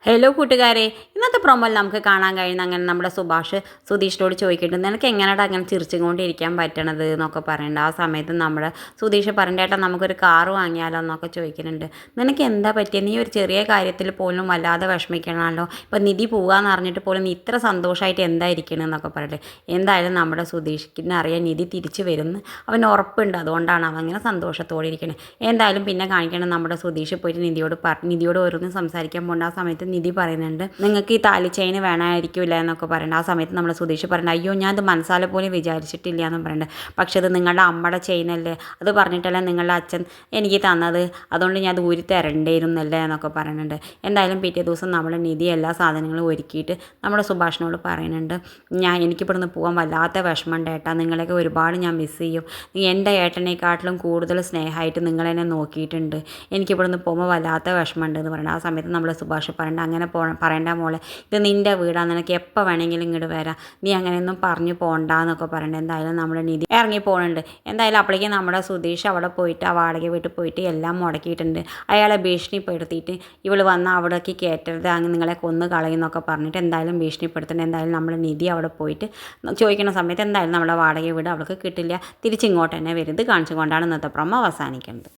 Hello കൂട്ടുകാരെ, ഇന്നത്തെ പ്രൊമോയിൽ നമുക്ക് കാണാൻ കഴിയുന്ന അങ്ങനെ നമ്മുടെ സുധീഷിനോട് ചോദിക്കുന്നുണ്ട്, നിനക്ക് എങ്ങനെയാണ് അങ്ങനെ ചിരിച്ചുകൊണ്ടിരിക്കാൻ പറ്റണത് എന്നൊക്കെ പറയുന്നുണ്ട്. ആ സമയത്ത് നമ്മുടെ സുധീഷ് പറഞ്ഞ ഏട്ടാ നമുക്കൊരു കാറ് വാങ്ങിയാലോ എന്നൊക്കെ ചോദിക്കുന്നുണ്ട്. നിനക്ക് എന്താ പറ്റിയത്? നീ ഒരു ചെറിയ കാര്യത്തിൽ പോലും വല്ലാതെ വിഷമിക്കണമല്ലോ. ഇപ്പം നിധി പോകാമെന്ന് അറിഞ്ഞിട്ട് പോലും നീ ഇത്ര സന്തോഷമായിട്ട് എന്തായിരിക്കണം എന്നൊക്കെ പറയട്ടെ. എന്തായാലും നമ്മുടെ സുധീഷിന് അറിയാൻ നിധി തിരിച്ചു വരുമെന്ന് അവൻ ഉറപ്പുണ്ട്. അതുകൊണ്ടാണ് അവൻ അങ്ങനെ സന്തോഷത്തോടെ ഇരിക്കുന്നത്. എന്തായാലും പിന്നെ കാണിക്കണം നമ്മുടെ സുധീഷ് പോയിട്ട് നിധിയോട് ഓരോന്നും സംസാരിക്കാൻ പോകേണ്ട. ആ സമയത്ത് നിധി പറയുന്നുണ്ട്, നിങ്ങൾക്ക് ഈ താലി ചെയിൻ വേണമായിരിക്കില്ല എന്നൊക്കെ പറയുന്നുണ്ട്. ആ സമയത്ത് നമ്മൾ സുധീഷ് പറയുന്നത്, അയ്യോ ഞാൻ അത് മനസ്സാല പോലും വിചാരിച്ചിട്ടില്ല എന്ന് പറയുന്നുണ്ട്. പക്ഷേ അത് നിങ്ങളുടെ അമ്മയുടെ ചെയിനല്ലേ, അത് പറഞ്ഞിട്ടല്ലേ നിങ്ങളുടെ അച്ഛൻ എനിക്ക് തന്നത്, അതുകൊണ്ട് ഞാൻ അത് ഊരി തരണ്ടേരുന്നല്ലേ എന്നൊക്കെ പറയുന്നുണ്ട്. എന്തായാലും പിറ്റേ ദിവസം നമ്മൾ നിധി എല്ലാ സാധനങ്ങളും ഒരുക്കിയിട്ട് നമ്മുടെ സുഭാഷിനോട് പറയുന്നുണ്ട്, എനിക്കിവിടുന്ന് പോകാൻ വല്ലാത്ത വിഷമമുണ്ട് ഏട്ടാ, നിങ്ങളെയൊക്കെ ഒരുപാട് ഞാൻ മിസ് ചെയ്യും. എൻ്റെ ഏട്ടനെക്കാട്ടിലും കൂടുതൽ സ്നേഹമായിട്ട് നിങ്ങളെന്നെ നോക്കിയിട്ടുണ്ട്. എനിക്കിവിടുന്ന് പോകുമ്പോൾ വല്ലാത്ത വിഷമമുണ്ട് എന്ന് പറയുന്നത്. ആ സമയത്ത് നമ്മൾ സുഭാഷ് പറയേണ്ട, അങ്ങനെ പറയേണ്ട മോളെ, ഇത് നിൻ്റെ വീടാണ്, നിനക്ക് എപ്പോൾ വേണമെങ്കിലും ഇങ്ങോട്ട് വരാം, നീ അങ്ങനെയൊന്നും പറഞ്ഞു പോകണ്ടെന്നൊക്കെ പറയണ്ടേ. എന്തായാലും നമ്മുടെ നിധി ഇറങ്ങി പോകുന്നുണ്ട്. എന്തായാലും അപ്പോഴേക്കും നമ്മുടെ സുധീഷ് അവിടെ പോയിട്ട് ആ വാടക വീട്ടിൽ പോയിട്ട് എല്ലാം മുടക്കിയിട്ടുണ്ട്. അയാളെ ഭീഷണിപ്പെടുത്തിയിട്ട് ഇവൾ വന്നാൽ അവിടേക്ക് കയറ്റരുത്, അങ്ങ് നിങ്ങളെ കൊന്നു കളയുന്നൊക്കെ പറഞ്ഞിട്ട് എന്തായാലും ഭീഷണിപ്പെടുത്തുന്നുണ്ട്. എന്തായാലും നമ്മൾ നിധി അവിടെ പോയിട്ട് ചോദിക്കുന്ന സമയത്ത് എന്തായാലും നമ്മുടെ വാടക വീട് അവൾക്ക് കിട്ടില്ല, തിരിച്ചിങ്ങോട്ട് തന്നെ വരും. ഇത് കാണിച്ചുകൊണ്ടാണ് ഇന്നത്തെ പ്രൊമോ അവസാനിക്കുന്നത്.